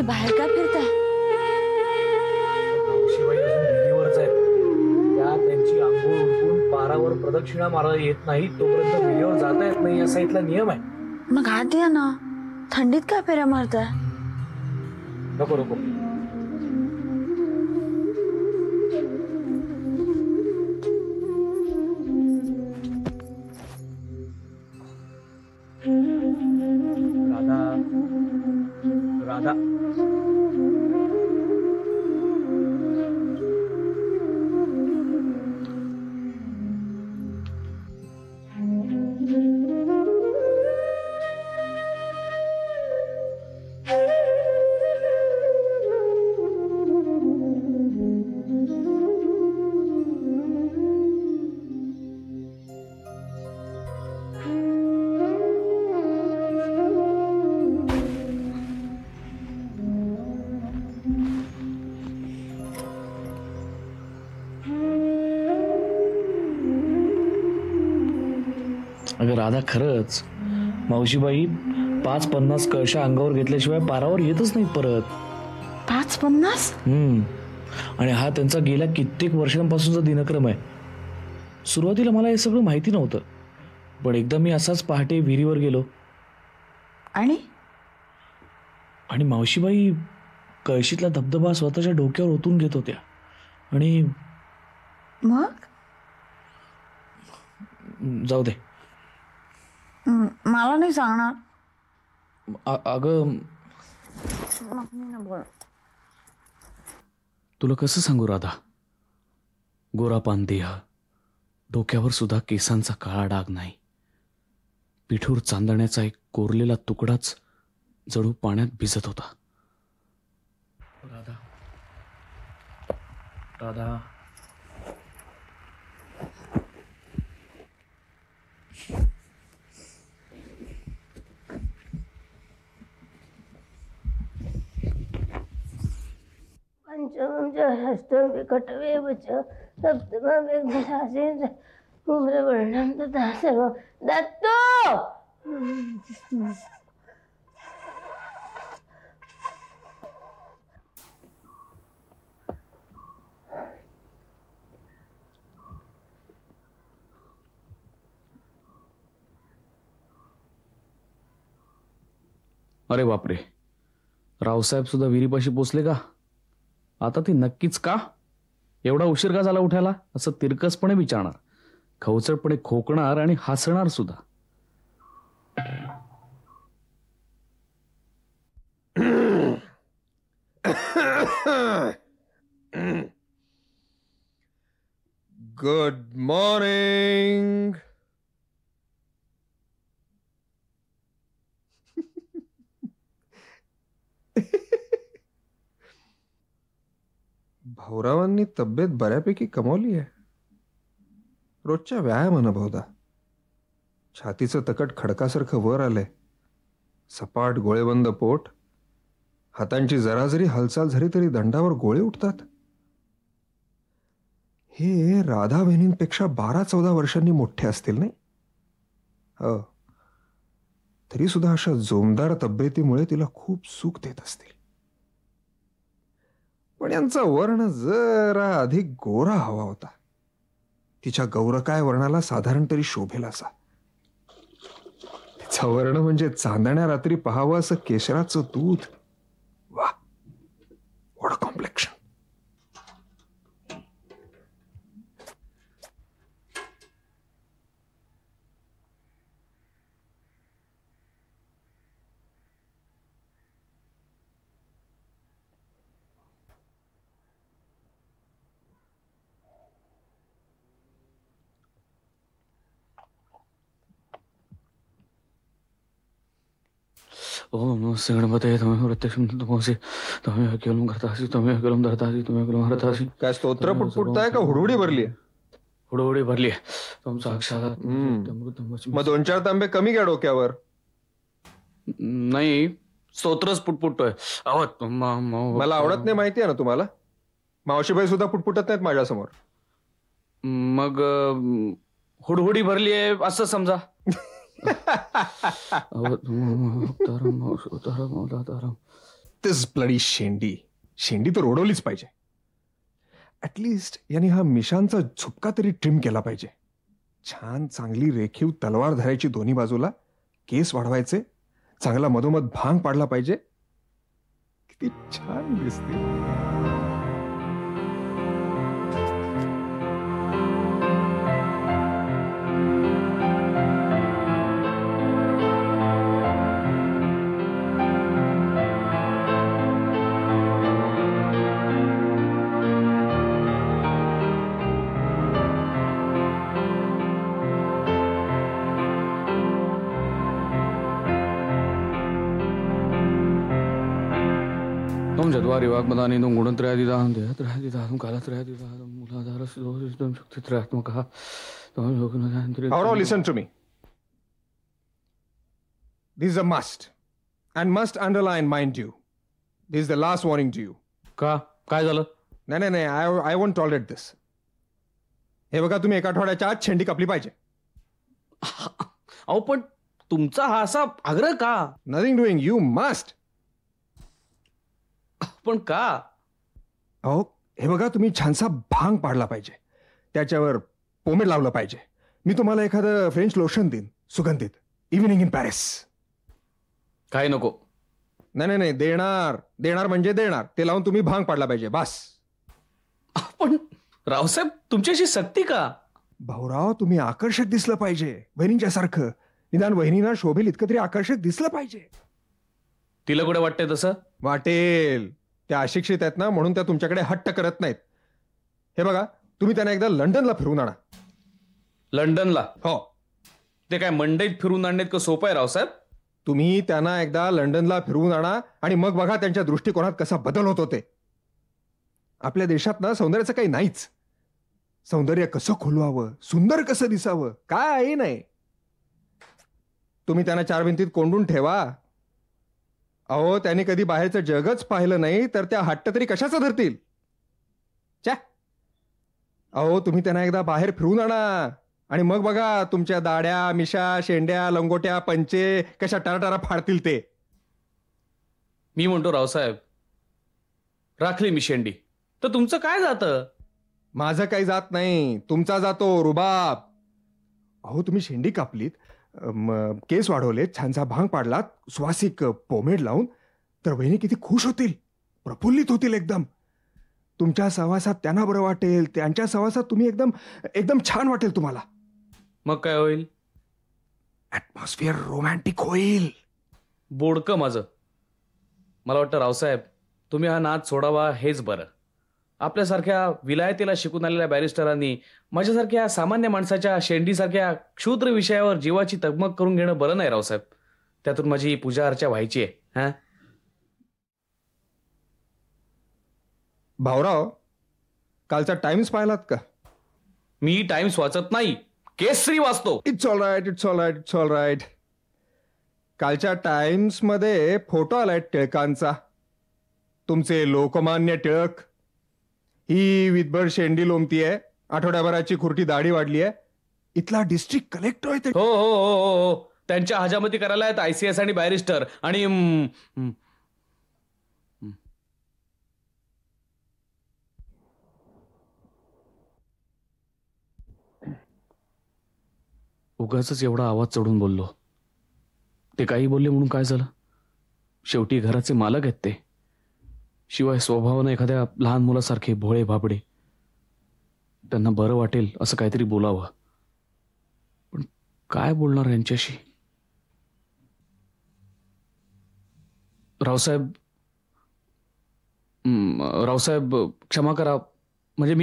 बाहेर का फिरताय? शिवाई अजून विहिरीवरच आहेत. त्या त्यांची आंघोळ उरकून पारावर प्रदक्षिणा मारायला येत नाही तोपर्यंत विहिरीवर जाता येत नाही असा इथला नियम आहे. मग हात द्या ना. थंडीत काय फेऱ्या मारताय? नको नको. राधा राधा अगं राधा, खरंच मावशीबाई 5-50 कळशा अंगावर घेतल्याशिवाय पारावर येतच नाही परत. 5-50? आणि हा त्यांचा गेल्या कित्येक वर्षांपासूनचा दिनक्रम आहे. सुरुवातीला मला हे सगळं माहिती नव्हतं, पण एकदा मी असाच पहाटे विहिरीवर गेलो आणि मावशीबाई कळशीतला धबधबा स्वतःच्या डोक्यावर ओतून घेत होत्या. आणि मग जाऊ दे, मला नाही सांगणार. अगं तुला कसं सांगू राधा, गोरापान देह, डोक्यावर सुद्धा केसांचा काळा डाग नाही, पिठूर चांदण्याचा एक कोरलेला तुकडाच जणू पाण्यात भिजत होता. राधा राधा पंचमं च षष्ठं विकटमेव च सप्तमं वेदनासेन उम्रवर्णं तथा सर्वं दत्तो. अरे बापरे, रावसाहेब सुद्धा विहिरीपाशी पोचले का? आता ती नक्कीच का? एवढा उशीर का झाला उठायला असं तिरकसपणे विचारणार, खवचटपणे खोकणार आणि हसणार सुद्धा. Good morning. भाऊरावांनी तब्येत बऱ्यापैकी कमावली आहे. रोजच्या व्यायामानं बहुधा. छातीचं तकट खडकासारखं वर आलंय, सपाट गोळेबंद पोट, हातांची जरा जरी हालचाल झाली तरी दंडावर गोळे उठतात. हे राधा बहिणींपेक्षा 12-14 वर्षांनी मोठे असतील नाही? हो. तरी सुद्धा अशा जोमदार तब्येतीमुळे तिला खूप सुख देत असतील. पण यांचा वर्ण जरा अधिक गोरा हवा होता. तिच्या गौरकाय वर्णाला साधारण तरी शोभेल असा. तिचा वर्ण म्हणजे चांदण्या रात्री पाहावं असं केशराचं दूध. वा, व्हॉट अ कॉम्प्लेक्शन. ओम नमस्ते गणपते तमेव प्रत्यक्षं तमोसि तमेव केवलं कर्तासि तमेव केवलं धर्तासि तमेव केवलं हरतासि. काय स्तोत्र पुटपुटताय का हुडहुडी भरली? हुडहुडी भरली. तुम साक्षात. मग 2-4 तांबे कमी घ्या डोक्यावर. नाही, स्तोत्रच पुटपुटतोय. मला आवडत नाही माहिती आहे ना तुम्हाला. मावशीबाई सुद्धा पुटपुटत नाहीत माझ्यासमोर. मग हुडहुडी भरली आहे असं समजा. This bloody शेंडी. शेंडी तर ओढवलीच पाहिजे. ऍटलिस्ट यांनी हा मिशांचा झुपका तरी ट्रिम केला पाहिजे. छान चांगली रेखीव तलवार धरायची दोन्ही बाजूला. केस वाढवायचे. चांगला मधोमध भांग पाडला पाहिजे. किती छान दिसते. चत्वारि वाग्मदानि गुणत्रयादिदाहं देहत्रयादिदाहं कालत्रयादिदाहं मूलाधारं शक्तित्रयात्मकः. Now listen to me. This is a must. And must underline, mind you. This is the last warning to you. का? काय झालं? नाही, I won't tolerate this. हे बघा, तुम्ही 1 आठवड्याच्या आत शेंडी कापली पाहिजे. अहो पण तुमचा हा असा आग्रह का? Nothing doing. You must. पण का? अहो हे बघा, तुम्ही छानसा भांग पाडला पाहिजे. त्याच्यावर पोमेड लावलं पाहिजे. मी तुम्हाला एखादं फ्रेंच लोशन देईन सुगंधित. Evening in Paris. काय नको? नाही, देणार म्हणजे देणार. ते लावून तुम्ही भांग पाडला पाहिजे बस. पण रावसाहेब तुमच्याशी सक्ती का? भाऊराव, तुम्ही आकर्षक दिसलं पाहिजे वहिनींच्या सारखं. निदान वहिनींना शोभेल इतकं तरी आकर्षक दिसलं पाहिजे. तिला कुठे वाटतंय तसं? वाटेल. त्या अशिक्षित आहेत ना, म्हणून त्या तुमच्याकडे हट्ट करत नाहीत. हे बघा, तुम्ही त्यांना एकदा लंडनला फिरवून आणा. लंडनला? हो. ते काय मंडईत फिरून आणण्यात का सोपं आहे रावसाहेब? तुम्ही त्यांना एकदा लंडनला फिरवून आणा आणि मग बघा त्यांच्या दृष्टिकोनात कसा बदल होत होते. आपल्या देशात ना सौंदर्याचं काही नाहीच. सौंदर्य कसं खुलवावं, सुंदर कसं दिसावं, काय नाही. तुम्ही त्यांना 4 भिंतीत कोंडून ठेवा. अहो, त्यांनी कधी बाहेरचं जगच पाहिलं नाही तर त्या हट्ट तरी कशाचा धरतील? अहो, तुम्ही त्यांना एकदा बाहेर फिरवून आणा आणि मग बघा तुमच्या दाड्या, मिशा, शेंड्या, लंगोट्या, पंचे कशा टराटरा फाडतील ते. मी म्हणतो रावसाहेब, राखली मी शेंडी तर तुमचं काय जातं? माझं काही जात नाही, तुमचा जातो रुबाब. अहो, तुम्ही शेंडी कापलीत, केस वाढवलेत, छानसा भांग पाडलात, सुवासिक पोमेड लावून, तर वहिनी किती खुश होतील, प्रफुल्लित होतील एकदम. तुमच्या सहवासात त्यांना बरं वाटेल, त्यांच्या सहवासात तुम्ही एकदम छान वाटेल तुम्हाला. मग काय होईल? ऍटमॉस्फिअर रोमॅन्टिक होईल. बोडकं माझं. मला वाटतं रावसाहेब, तुम्ही हा नाद सोडावा हेच बरं. आपल्यासारख्या विलायतीला शिकून आलेल्या बॅरिस्टरांनी माझ्यासारख्या सामान्य माणसाच्या शेंडीसारख्या क्षुद्र विषयावर जीवाची तगमग करून घेणं बरं नाही रावसाहेब. त्यातून माझी पूजा अर्चा व्हायची आहे. हा भाऊराव, कालचा टाइम्स पाहिलात का? मी टाइम्स वाचत नाही, केसरी वाचतो. It's all right. कालच्या टाइम्स मध्ये फोटो आलाय टिळकांचा. तुमचे लोकमान्य टिळक. ही विधभर शेंडी लोमती आहे आठवड्याभराची खुर्टी दाढी वाढली आहे. इथला डिस्ट्रिक्ट कलेक्टर आहे. हो हो हो हो हो, त्यांच्या हजामती करायला आहेत ICS आणि बॅरिस्टर आणि उगाच एवढा आवाज चढून बोललो. ते काही बोलले म्हणून काय झालं? शेवटी घराचे मालक आहेत ते. शिवाय स्वभावानं एखाद्या लहान मुलासारखे भोळे भाबडे. त्यांना बरं वाटेल असं काहीतरी बोलावं, पण काय बोलणार यांच्याशी? रावसाहेब, रावसाहेब क्षमा करा, म्हणजे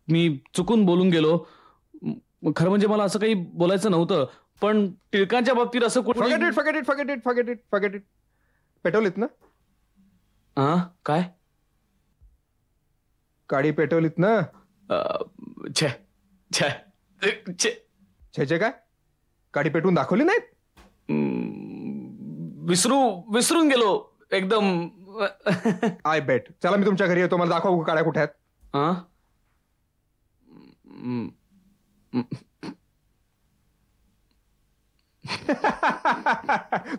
मी चुकून बोलून गेलो. खरं म्हणजे मला असं काही बोलायचं नव्हतं, पण टिळकांच्या बाबतीत असं फॉरगेट इट. पेटवलीत ना? काय काडी पेटवलीत ना? छे छे छे छे काय काडी पेटवून दाखवली नाहीत? विसरून गेलो एकदम. आय बेट. चला मी तुमच्या घरी येतो, मला दाखवा काड्या कुठे आहेत.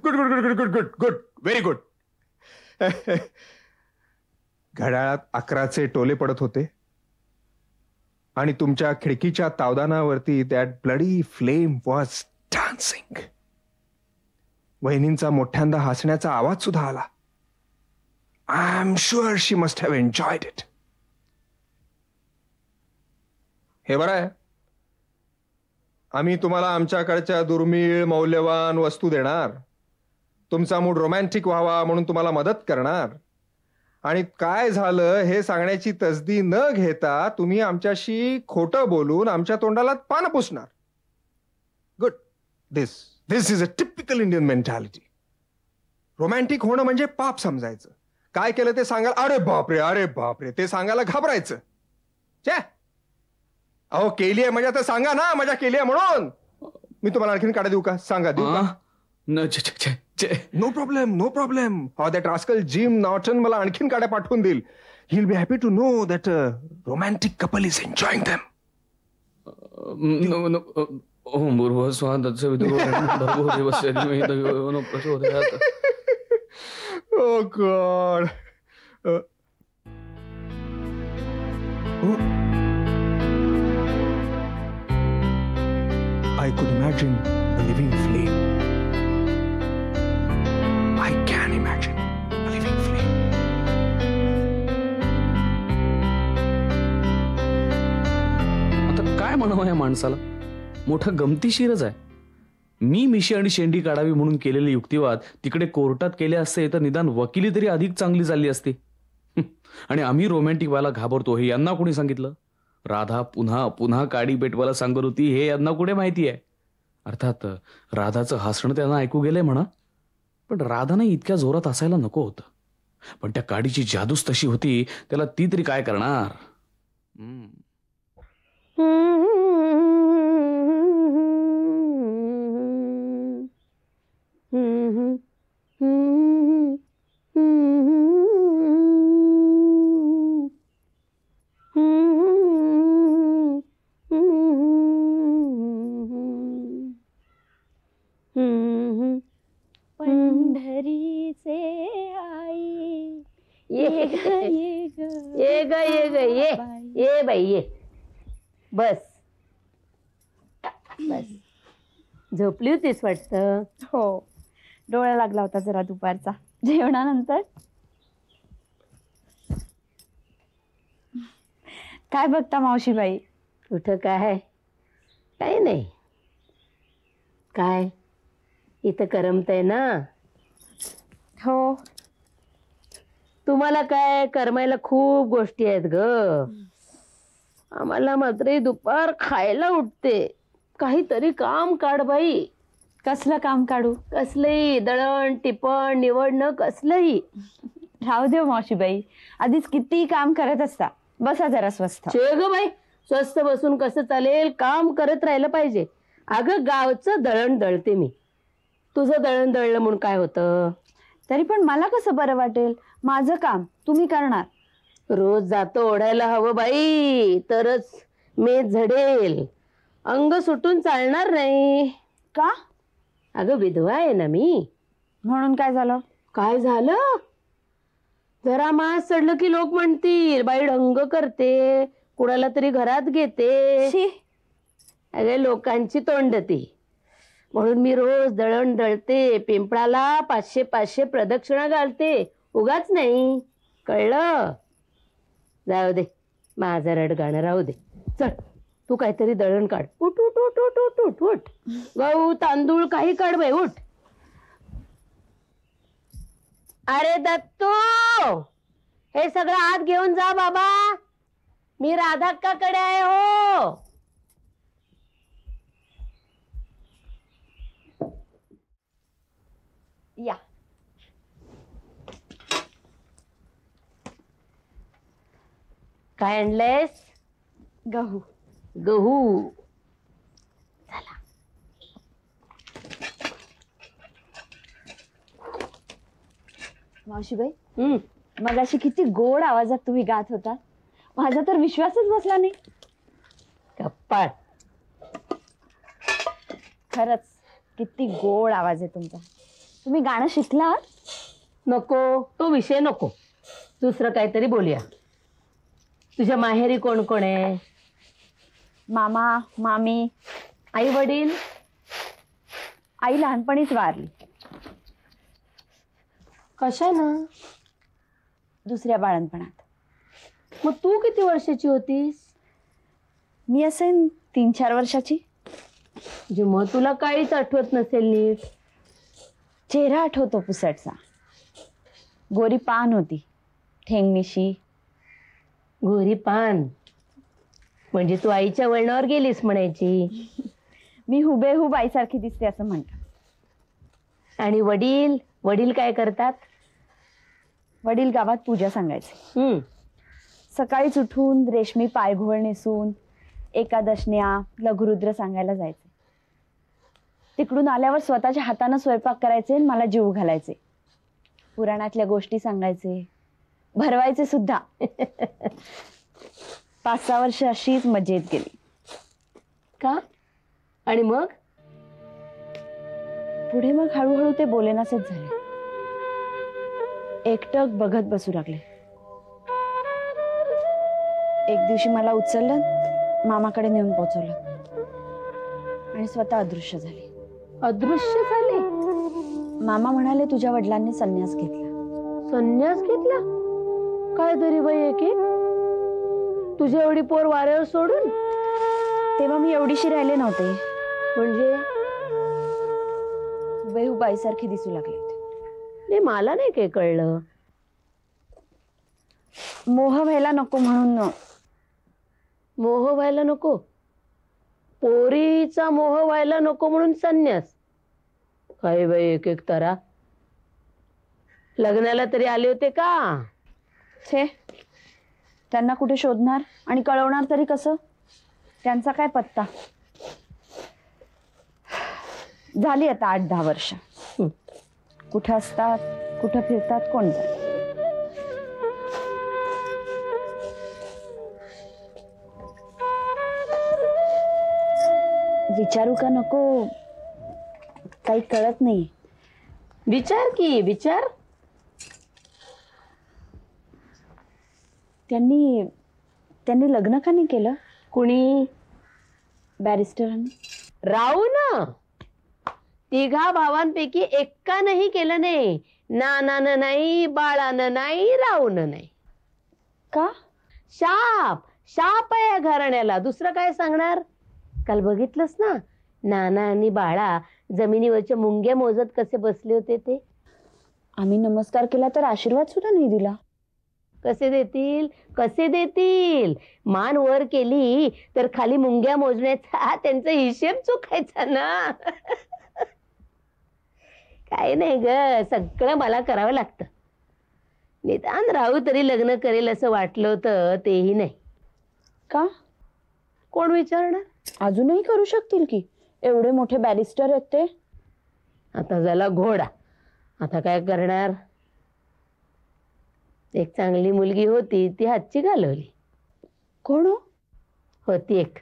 Good good good good good good good very good. घड्याळात 11चे टोले पडत होते आणि तुमच्या खिडकीच्या तावदानावरती that bloody flame was dancing. वहिनींचा मोठ्यांदा हसण्याचा आवाज सुद्धा आला. I am sure she must have enjoyed it. हे बरं आहे, आम्ही तुम्हाला आमच्याकडच्या दुर्मिळ मौल्यवान वस्तू देणार. तुमचा मूड रोमॅन्टिक व्हावा म्हणून तुम्हाला मदत करणार. आणि काय झालं हे सांगण्याची तसदी न घेता तुम्ही आमच्याशी खोटं बोलून आमच्या तोंडाला पानं पुसणार. Good. This is a typical Indian mentality. Romantic होणं म्हणजे पाप समजायचं. काय केलं ते सांगायला अरे बापरे ते सांगायला घाबरायचं. अहो केली आहे मजा तर सांगा ना, मजा केली आहे म्हणून. मी तुम्हाला आणखीन काढा देऊ का? सांगा, देऊ का? No problem. That rascal Jim Norton मला आणखीन काड्या पाठवून देईल. He will be happy to know that romantic couple is enjoying them. Oh God. I could imagine a living flame. I can imagine a living flame. आता काय म्हणावं या माणसाला? मोठं गमतीशीरच आहे. मी मिशी आणि शेंडी काढावी म्हणून केलेले युक्तिवाद तिकडे कोर्टात केले असते तर निदान वकिली तरी अधिक चांगली चालली असती. आणि आम्ही रोमॅन्टिक व्हायला घाबरतो हे यांना कोणी सांगितलं? राधा पुन्हा पुन्हा काडी पेटवायला सांगत होती हे यांना कुठे माहिती आहे? अर्थात राधाचं हसणं त्यांना ऐकू गेलंय म्हणा, पण राधाने इतक्या जोरात हसायला नको होतं. पण त्या काडीची जादूच तशी होती, त्याला ती तरी काय करणार? पंढरी से आई ये बाई ये. बस झोपली होतीस वाटतं. हो, डोळा लागला होता जरा दुपारचा जेवणानंतर. काय बघता मावशीबाई? कुठं काय, काही नाही. काय इथं करमतंय ना? हो, तुम्हाला काय करमायला खूप गोष्टी आहेत ग. आम्हाला मात्र दुपार खायला उठते. काहीतरी काम काढ बाई. कसलं काम काढू? कसलंही दळण टिपण निवडणं कसलंही. राहू देव मावशीबाई, आधीच किती काम करत असता. बसा जरा स्वस्थ. ग बाई, स्वस्थ बसून कसं चालेल? काम करत राहिलं पाहिजे. अगं गावचं दळण दळते मी. तुझं दळण दळलं म्हणून काय होतं? तरी पण मला कसं बरं वाटेल? माझं काम तुम्ही करणार. रोज जातो ओढायला हवं बाई, तरच मे झडेल, अंग सुटून चालणार नाही. का? अगं विधवा आहे ना मी. म्हणून काय झालं? काय झालं? जरा मास चढलं की लोक म्हणतील बाई ढंग करते, कुणाला तरी घरात घेते. शी. अगे लोकांची तोंड ती. म्हणून मी रोज दळण दळते, पिंपळाला 500 प्रदक्षिणा घालते, उगाच नाही. कळलं? जाऊ दे, माझं रडगाणं राहू दे. चल तू काहीतरी दळण काढ. उठ उठ उठ उठ उठ उठ उठ. गहू तांदूळ काही काढ बाई, उठ. अरे दत्तू, हे सगळं आत घेऊन जा बाबा. मी राधाक्काकडे आहे हो. या. काय आणलंयस? गहू. गहू. मावशीबाई, हम्म. मगाशी किती गोड आवाजात तुम्ही गात होता. माझा तर विश्वासच बसला नाही. कप्पाळ. खरंच किती गोड आवाज आहे तुमचा. तुम्ही गाणं शिकलात? नको, तो विषय नको. दुसरं काहीतरी बोलूया. तुझ्या माहेरी कोण कोण आहे? मामा, मामी, आई वडील? आई लहानपणीच वारली. कशानं? दुसऱ्या बाळणपणात. मग तू किती वर्षाची होतीस? मी असेन 3-4 वर्षाची. म्हणजे मग तुला काहीच आठवत नसेल नीट. चेहरा आठवतो पुसटचा. गोरी पान होती, ठेंगणीशी. गोरी पान म्हणजे तू आईच्या वळणावर गेलीस म्हणायची. मी हुबेहूब आईसारखी दिसते असं म्हणतात. आणि वडील? वडील काय करतात? वडील गावात पूजा सांगायचे. सकाळीच उठून रेशमी पायघोळ नेसून एकादशण्या, लघुरुद्र सांगायला जायचे. तिकडून आल्यावर स्वतःच्या हाताने स्वयंपाक करायचे, मला जीव घालायचे. पुराणातल्या गोष्टी सांगायचे, भरवायचे सुद्धा. 5-6 वर्ष अशीच मजेत गेली. का? आणि मग? पुढे मग हळूहळू ते बोलेनासेच झाले. एकटक बघत बसू लागले. एक दिवशी मला उचललं, मामाकडे नेऊन पोहोचवलं आणि स्वतः अदृश्य झाले. अदृश्य झाले? मामा म्हणाले तुझ्या वडिलांनी संन्यास घेतला. संन्यास घेतला? काय तरी बाई एक तुझी एवढी पोर वाऱ्यावर सोडून? तेव्हा मी एवढीशी राहिले नव्हते. म्हणजे हुबेहूब आईसारखी दिसू लागले होते. नाही, मला नाही काही कळलं. मोह व्हायला नको म्हणून. मोह व्हायला नको? पोरीचा मोह व्हायला नको म्हणून संन्यास? काय बाई एक तारा. लग्नाला तरी आले होते का? छे, त्यांना कुठे शोधणार आणि कळवणार तरी कसं? त्यांचा काय पत्ता. झाली आता 8-10 वर्ष. कुठं असतात, कुठं फिरतात, कोण जाणे. विचारू का नको काही कळत नाही. विचार की विचार. त्यांनी लग्न का नाही केलं? कुणी? बॅरिस्टरांनी. राहू ना. 3 भावांपैकी एकानंही केलं नाही. नानानं नाही, बाळानं नाही, राहूनं नाही. का? शाप. शाप आहे या घराण्याला. दुसरं काय सांगणार? काल बघितलंस ना, नाना आणि बाळा जमिनीवरच्या मुंग्या मोजत कसे बसले होते ते. आम्ही नमस्कार केला तर आशीर्वाद सुद्धा नाही दिला. कसे देतील? कसे देतील? मान वर केली तर खाली मुंग्या मोजण्याचा त्यांचा हिशेब चुकायचा ना. काय नाही ग, सगळं मला करावं लागतं. निदान राहू तरी लग्न करेल असं वाटलं होतं, तेही नाही. का? कोण विचारणार? अजूनही करू शकतील की, एवढे मोठे बॅरिस्टर आहेत ते. आता झाला घोडा. आता काय करणार? एक चांगली मुलगी होती, ती हातची घालवली. कोण हो? होती एक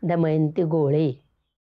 दमयंती गोळे.